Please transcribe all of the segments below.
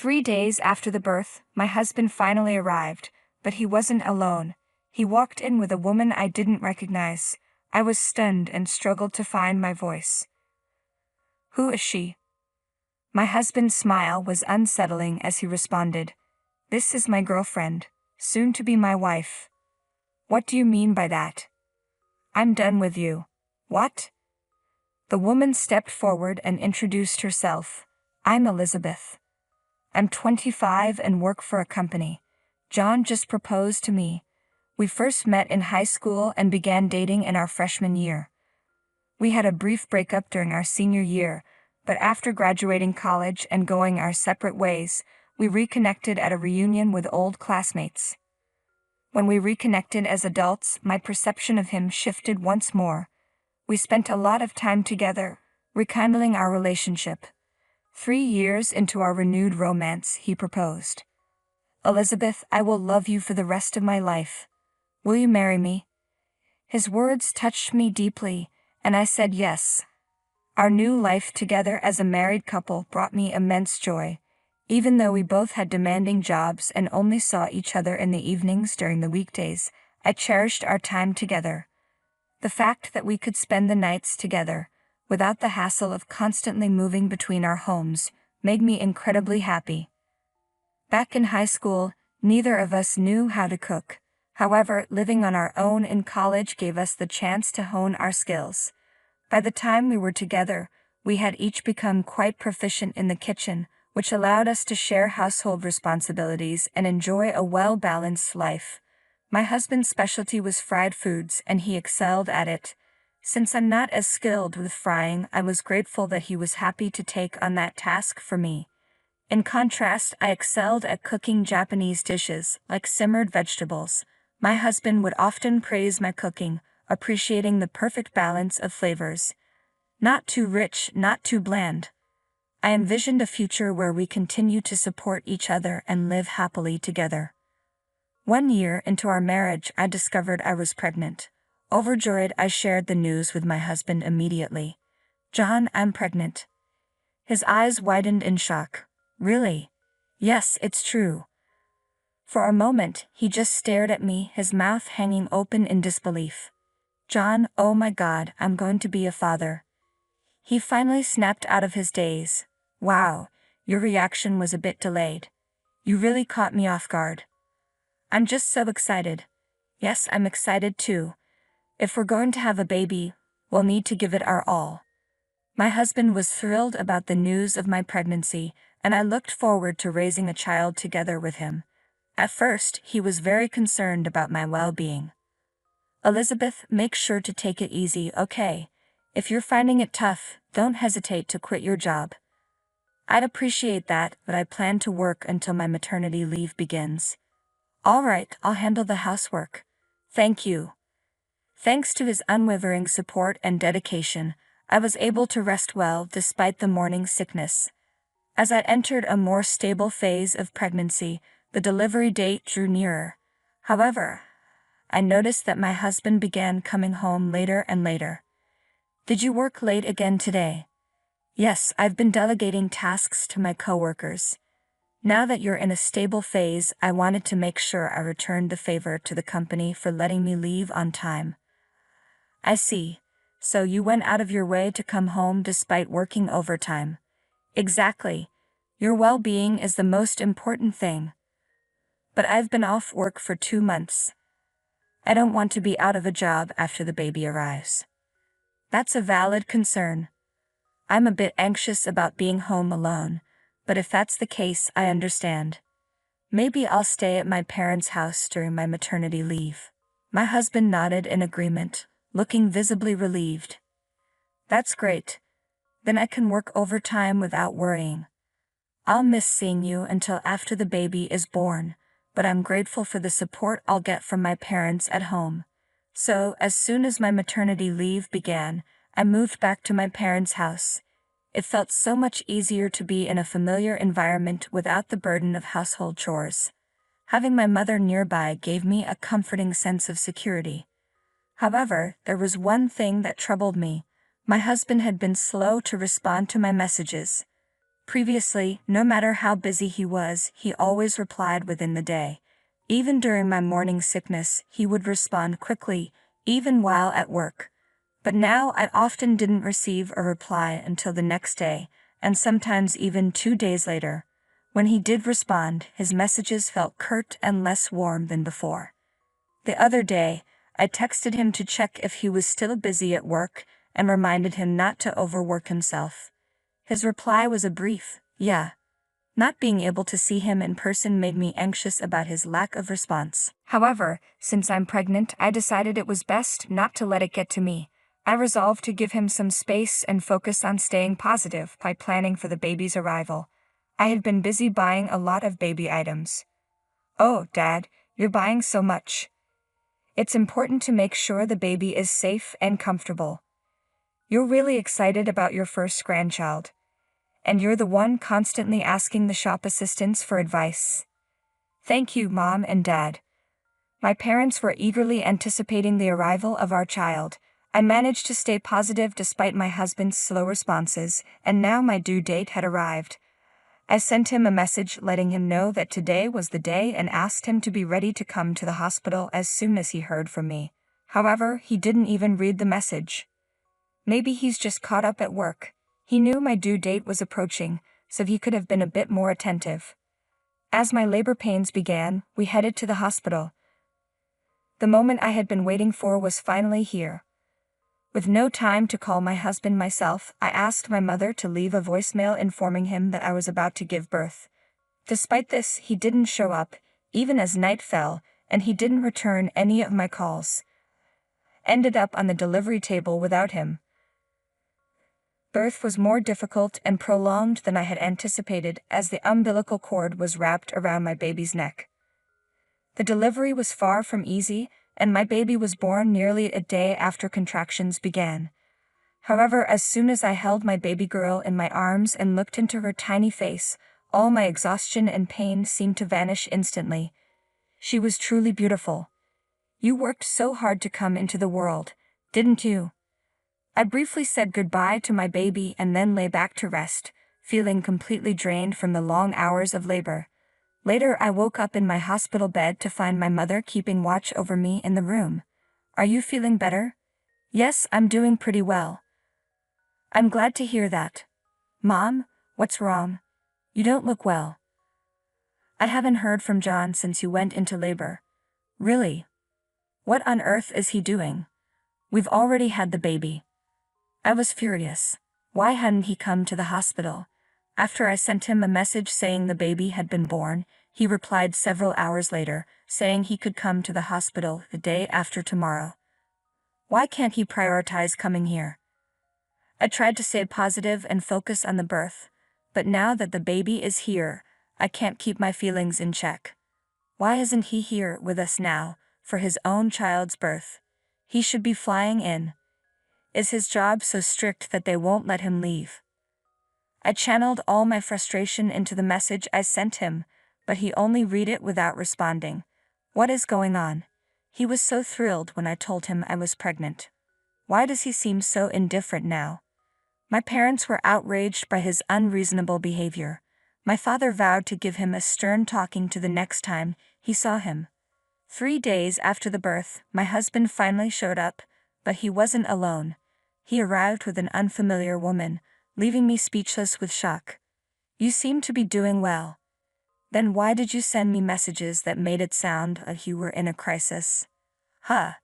3 days after the birth, my husband finally arrived, but he wasn't alone. He walked in with a woman I didn't recognize. I was stunned and struggled to find my voice. "Who is she?" My husband's smile was unsettling as he responded, "This is my girlfriend, soon to be my wife." "What do you mean by that?" "I'm done with you." "What?" The woman stepped forward and introduced herself. "I'm Elizabeth. I'm 25 and work for a company. John just proposed to me. We first met in high school and began dating in our freshman year. We had a brief breakup during our senior year, but after graduating college and going our separate ways, we reconnected at a reunion with old classmates. When we reconnected as adults, my perception of him shifted once more. We spent a lot of time together, rekindling our relationship. 3 years into our renewed romance, he proposed. "Elizabeth, I will love you for the rest of my life. Will you marry me?" His words touched me deeply, and I said yes. Our new life together as a married couple brought me immense joy. Even though we both had demanding jobs and only saw each other in the evenings during the weekdays, I cherished our time together. The fact that we could spend the nights together, without the hassle of constantly moving between our homes, made me incredibly happy. Back in high school, neither of us knew how to cook. However, living on our own in college gave us the chance to hone our skills. By the time we were together, we had each become quite proficient in the kitchen, which allowed us to share household responsibilities and enjoy a well-balanced life. My husband's specialty was fried foods, and he excelled at it. Since I'm not as skilled with frying, I was grateful that he was happy to take on that task for me. In contrast, I excelled at cooking Japanese dishes, like simmered vegetables. My husband would often praise my cooking, appreciating the perfect balance of flavors. Not too rich, not too bland. I envisioned a future where we continue to support each other and live happily together. 1 year into our marriage, I discovered I was pregnant. Overjoyed, I shared the news with my husband immediately. "John, I'm pregnant." His eyes widened in shock. "Really?" "Yes, it's true." For a moment, he just stared at me, his mouth hanging open in disbelief. "John, oh my God, I'm going to be a father." He finally snapped out of his daze. "Wow, your reaction was a bit delayed. You really caught me off guard." "I'm just so excited." "Yes, I'm excited too. If we're going to have a baby, we'll need to give it our all." My husband was thrilled about the news of my pregnancy, and I looked forward to raising a child together with him. At first, he was very concerned about my well-being. "Elizabeth, make sure to take it easy, okay? If you're finding it tough, don't hesitate to quit your job." "I'd appreciate that, but I plan to work until my maternity leave begins." "All right, I'll handle the housework." "Thank you." Thanks to his unwavering support and dedication, I was able to rest well despite the morning sickness. As I entered a more stable phase of pregnancy, the delivery date drew nearer. However, I noticed that my husband began coming home later and later. "Did you work late again today?" "Yes, I've been delegating tasks to my coworkers. Now that you're in a stable phase, I wanted to make sure I returned the favor to the company for letting me leave on time." "I see. So you went out of your way to come home despite working overtime." "Exactly. Your well-being is the most important thing." "But I've been off work for 2 months. I don't want to be out of a job after the baby arrives." "That's a valid concern. I'm a bit anxious about being home alone, but if that's the case, I understand. Maybe I'll stay at my parents' house during my maternity leave." My husband nodded in agreement, looking visibly relieved. "That's great. Then I can work overtime without worrying. I'll miss seeing you until after the baby is born, but I'm grateful for the support I'll get from my parents at home." So, as soon as my maternity leave began, I moved back to my parents' house. It felt so much easier to be in a familiar environment without the burden of household chores. Having my mother nearby gave me a comforting sense of security. However, there was one thing that troubled me. My husband had been slow to respond to my messages. Previously, no matter how busy he was, he always replied within the day. Even during my morning sickness, he would respond quickly, even while at work. But now I often didn't receive a reply until the next day, and sometimes even 2 days later. When he did respond, his messages felt curt and less warm than before. The other day, I texted him to check if he was still busy at work and reminded him not to overwork himself. His reply was a brief, "Yeah." Not being able to see him in person made me anxious about his lack of response. However, since I'm pregnant, I decided it was best not to let it get to me. I resolved to give him some space and focus on staying positive by planning for the baby's arrival. I had been busy buying a lot of baby items. "Oh, Dad, you're buying so much. It's important to make sure the baby is safe and comfortable. You're really excited about your first grandchild. And you're the one constantly asking the shop assistants for advice." Thank you, Mom and Dad. My parents were eagerly anticipating the arrival of our child. I managed to stay positive despite my husband's slow responses, and now my due date had arrived. I sent him a message letting him know that today was the day and asked him to be ready to come to the hospital as soon as he heard from me. However, he didn't even read the message. Maybe he's just caught up at work. He knew my due date was approaching, so he could have been a bit more attentive. As my labor pains began, we headed to the hospital. The moment I had been waiting for was finally here. With no time to call my husband myself, I asked my mother to leave a voicemail informing him that I was about to give birth. Despite this, he didn't show up, even as night fell, and he didn't return any of my calls. Ended up on the delivery table without him. Birth was more difficult and prolonged than I had anticipated as the umbilical cord was wrapped around my baby's neck. The delivery was far from easy, and my baby was born nearly a day after contractions began. However, as soon as I held my baby girl in my arms and looked into her tiny face, all my exhaustion and pain seemed to vanish instantly. She was truly beautiful. "You worked so hard to come into the world, didn't you?" I briefly said goodbye to my baby and then lay back to rest, feeling completely drained from the long hours of labor. Later, I woke up in my hospital bed to find my mother keeping watch over me in the room. "Are you feeling better?" "Yes, I'm doing pretty well." "I'm glad to hear that." "Mom, what's wrong? You don't look well." "I haven't heard from John since you went into labor." "Really? What on earth is he doing? We've already had the baby." I was furious. Why hadn't he come to the hospital? After I sent him a message saying the baby had been born, he replied several hours later, saying he could come to the hospital the day after tomorrow. Why can't he prioritize coming here? I tried to stay positive and focus on the birth, but now that the baby is here, I can't keep my feelings in check. Why isn't he here with us now, for his own child's birth? He should be flying in. Is his job so strict that they won't let him leave? I channeled all my frustration into the message I sent him, but he only read it without responding. What is going on? He was so thrilled when I told him I was pregnant. Why does he seem so indifferent now? My parents were outraged by his unreasonable behavior. My father vowed to give him a stern talking to the next time he saw him. 3 days after the birth, my husband finally showed up, but he wasn't alone. He arrived with an unfamiliar woman, leaving me speechless with shock. "You seem to be doing well. Then why did you send me messages that made it sound like you were in a crisis?" Huh.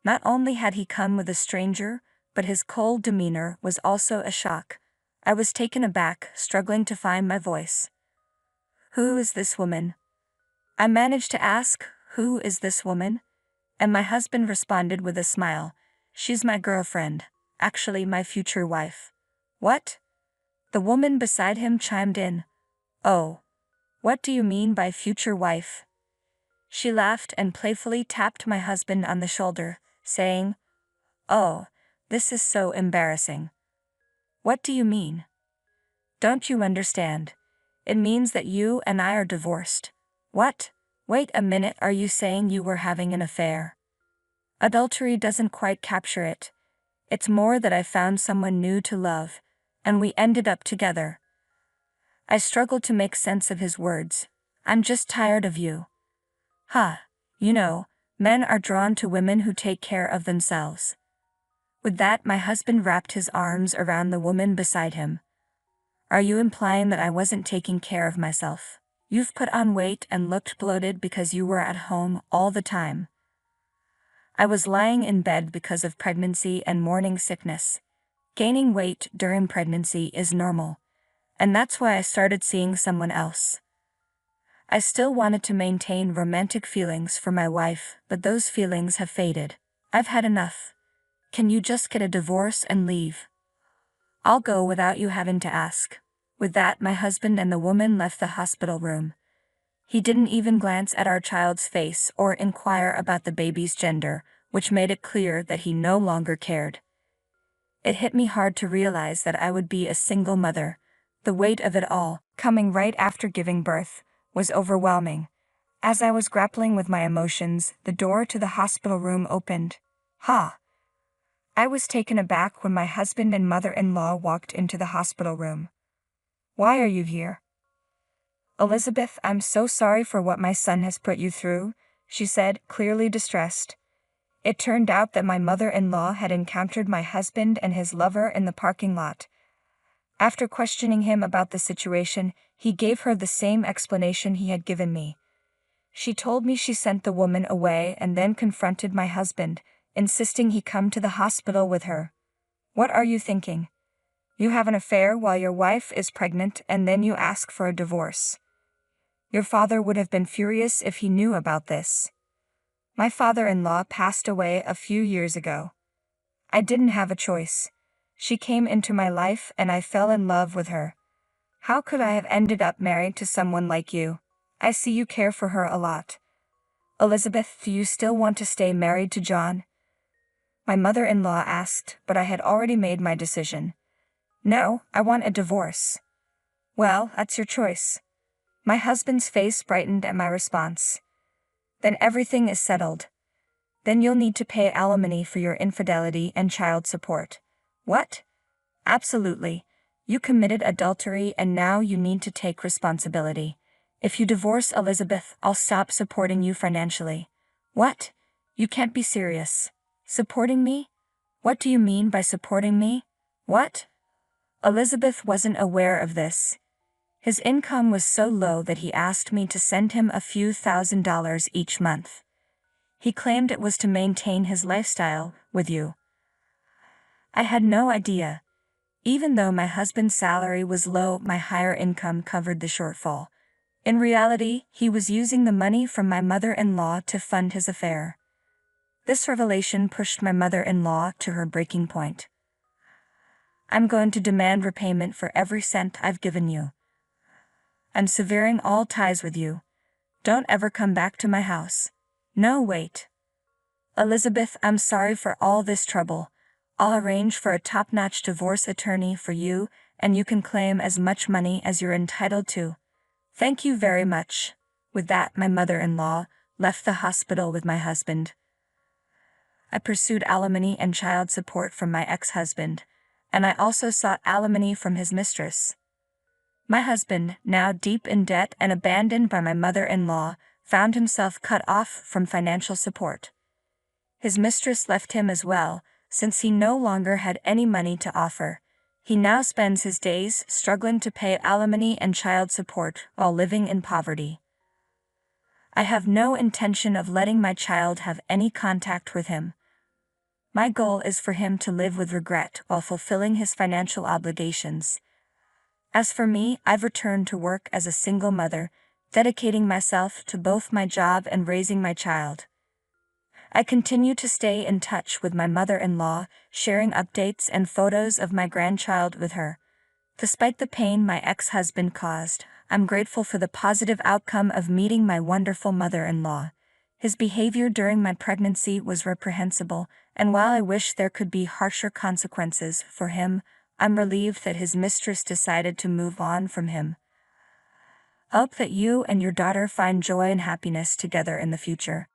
Not only had he come with a stranger, but his cold demeanor was also a shock. I was taken aback, struggling to find my voice. "Who is this woman?" I managed to ask, "Who is this woman?" And my husband responded with a smile. "She's my girlfriend. Actually my future wife." "What?" The woman beside him chimed in. "Oh. What do you mean by future wife?" She laughed and playfully tapped my husband on the shoulder, saying, "Oh, this is so embarrassing." "What do you mean?" "Don't you understand? It means that you and I are divorced." "What? Wait a minute, are you saying you were having an affair?" Adultery doesn't quite capture it. It's more that I found someone new to love, and we ended up together. I struggled to make sense of his words. I'm just tired of you. Huh. You know, men are drawn to women who take care of themselves. With that, my husband wrapped his arms around the woman beside him. Are you implying that I wasn't taking care of myself? You've put on weight and looked bloated because you were at home all the time. I was lying in bed because of pregnancy and morning sickness. Gaining weight during pregnancy is normal. And that's why I started seeing someone else. I still wanted to maintain romantic feelings for my wife, but those feelings have faded. I've had enough. Can you just get a divorce and leave? I'll go without you having to ask. With that, my husband and the woman left the hospital room. He didn't even glance at our child's face or inquire about the baby's gender, which made it clear that he no longer cared. It hit me hard to realize that I would be a single mother. The weight of it all, coming right after giving birth, was overwhelming. As I was grappling with my emotions, the door to the hospital room opened. I was taken aback when my husband and mother-in-law walked into the hospital room. Why are you here? Elizabeth, I'm so sorry for what my son has put you through, she said, clearly distressed. It turned out that my mother-in-law had encountered my husband and his lover in the parking lot. After questioning him about the situation, he gave her the same explanation he had given me. She told me she sent the woman away and then confronted my husband, insisting he come to the hospital with her. What are you thinking? You have an affair while your wife is pregnant and then you ask for a divorce. Your father would have been furious if he knew about this. My father-in-law passed away a few years ago. I didn't have a choice. She came into my life and I fell in love with her. How could I have ended up married to someone like you? I see you care for her a lot. Elizabeth, do you still want to stay married to John? My mother-in-law asked, but I had already made my decision. No, I want a divorce. Well, that's your choice. My husband's face brightened at my response. Then everything is settled. Then you'll need to pay alimony for your infidelity and child support. What? Absolutely. You committed adultery and now you need to take responsibility. If you divorce Elizabeth, I'll stop supporting you financially. What? You can't be serious. Supporting me? What do you mean by supporting me? What? Elizabeth wasn't aware of this. His income was so low that he asked me to send him a few $1,000s each month. He claimed it was to maintain his lifestyle with you. I had no idea. Even though my husband's salary was low, my higher income covered the shortfall. In reality, he was using the money from my mother-in-law to fund his affair. This revelation pushed my mother-in-law to her breaking point. I'm going to demand repayment for every cent I've given you. I'm severing all ties with you. Don't ever come back to my house. No, wait. Elizabeth, I'm sorry for all this trouble. I'll arrange for a top-notch divorce attorney for you, and you can claim as much money as you're entitled to. Thank you very much. With that, my mother-in-law left the hospital with my husband. I pursued alimony and child support from my ex-husband, and I also sought alimony from his mistress. My husband, now deep in debt and abandoned by my mother-in-law, found himself cut off from financial support. His mistress left him as well, since he no longer had any money to offer. He now spends his days struggling to pay alimony and child support while living in poverty. I have no intention of letting my child have any contact with him. My goal is for him to live with regret while fulfilling his financial obligations. As for me, I've returned to work as a single mother, dedicating myself to both my job and raising my child. I continue to stay in touch with my mother-in-law, sharing updates and photos of my grandchild with her. Despite the pain my ex-husband caused, I'm grateful for the positive outcome of meeting my wonderful mother-in-law. His behavior during my pregnancy was reprehensible, and while I wish there could be harsher consequences for him, I'm relieved that his mistress decided to move on from him. I hope that you and your daughter find joy and happiness together in the future.